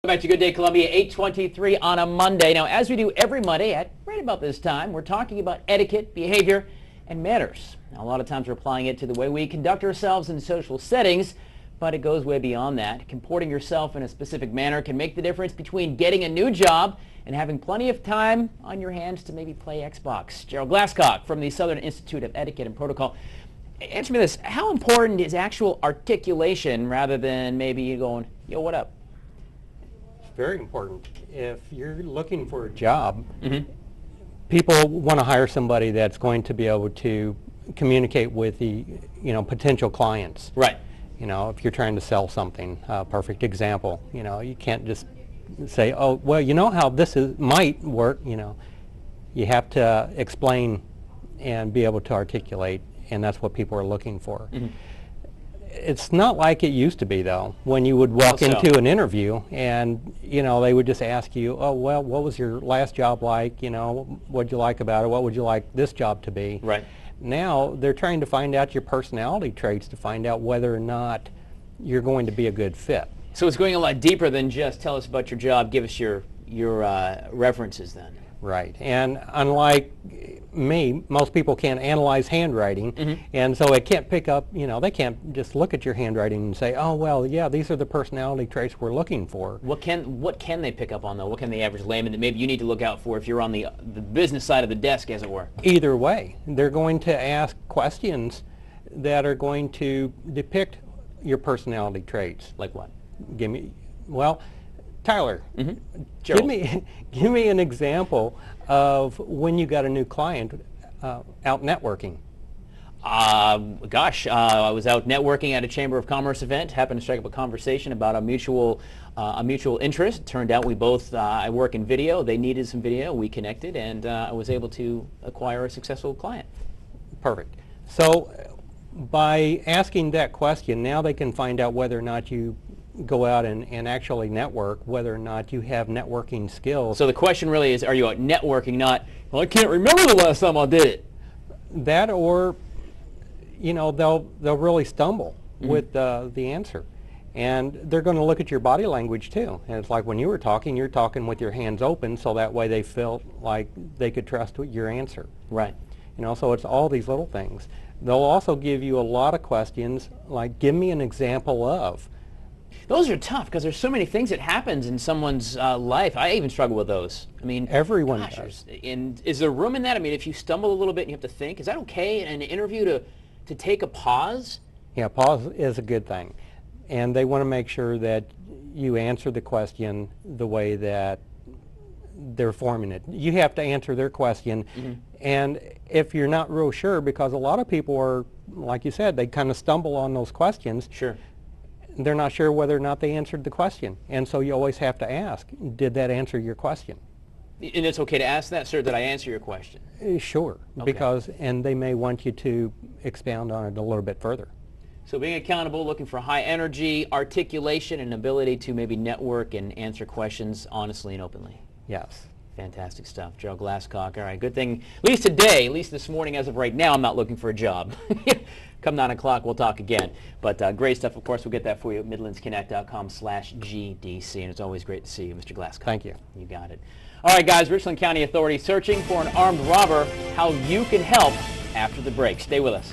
Back to Good Day Columbia, 8:23 on a Monday. Now, as we do every Monday at right about this time, we're talking about etiquette, behavior, and manners. Now, a lot of times we're applying it to the way we conduct ourselves in social settings, but it goes way beyond that. Comporting yourself in a specific manner can make the difference between getting a new job and having plenty of time on your hands to maybe play Xbox. Gerald Glascock from the Southern Institute of Etiquette and Protocol. Answer me this. How important is actual articulation rather than maybe you going, yo, what up? Very important. If you're looking for a job, people want to hire somebody that's going to be able to communicate with the, potential clients. Right. If you're trying to sell something, perfect example. You can't just say, oh, well, you know how this might work. You have to explain and be able to articulate, and that's what people are looking for. It's not like it used to be, though, when you would walk into an interview and, they would just ask you, oh, well, what was your last job like? What'd you like about it? What would you like this job to be? Right. Now they're trying to find out your personality traits to find out whether or not you're going to be a good fit. So it's going a lot deeper than just tell us about your job, give us your references then. Right. And unlike me, most people can't analyze handwriting, and so it can't pick up, they can't just look at your handwriting and say, oh, well, yeah, these are the personality traits we're looking for. What can they pick up on, though? What can the average layman that maybe you need to look out for if you're on the business side of the desk, as it were? Either way, they're going to ask questions that are going to depict your personality traits. Like what? Tyler, give me an example of when you got a new client out networking. I was out networking at a Chamber of Commerce event, happened to strike up a conversation about a mutual interest. It turned out we both, I work in video, they needed some video, we connected, and I was able to acquire a successful client. Perfect. So by asking that question, now they can find out whether or not you go out and actually network, whether or not you have networking skills. So the question really is, are you out networking, not, well, I can't remember the last time I did it. That, or, they'll really stumble with the answer. And they're going to look at your body language too. And it's like when you're talking with your hands open, so that way they felt like they could trust your answer. Right. So it's all these little things. They'll also give you a lot of questions like, give me an example of. Those are tough because there's so many things that happens in someone's life. I even struggle with those. I mean, everyone does. And is there room in that? I mean, if you stumble a little bit and you have to think, is that okay in an interview to take a pause? Yeah, pause is a good thing. And they want to make sure that you answer the question the way that they're forming it. You have to answer their question. And if you're not real sure, because a lot of people are, like you said, they kind of stumble on those questions. Sure. They're not sure whether or not they answered the question. And so you always have to ask, did that answer your question? And it's okay to ask that, sir, did I answer your question? Sure, okay. And they may want you to expound on it a little bit further. So being accountable, looking for high energy, articulation, and ability to maybe network and answer questions honestly and openly. Yes. Fantastic stuff. Gerald Glascock. All right, good thing, at least today, at least this morning as of right now, I'm not looking for a job. Come 9 o'clock, we'll talk again. But great stuff, of course. We'll get that for you at midlandsconnect.com/GDC. And it's always great to see you, Mr. Glascock. Thank you. You got it. All right, guys, Richland County authorities searching for an armed robber. How you can help after the break. Stay with us.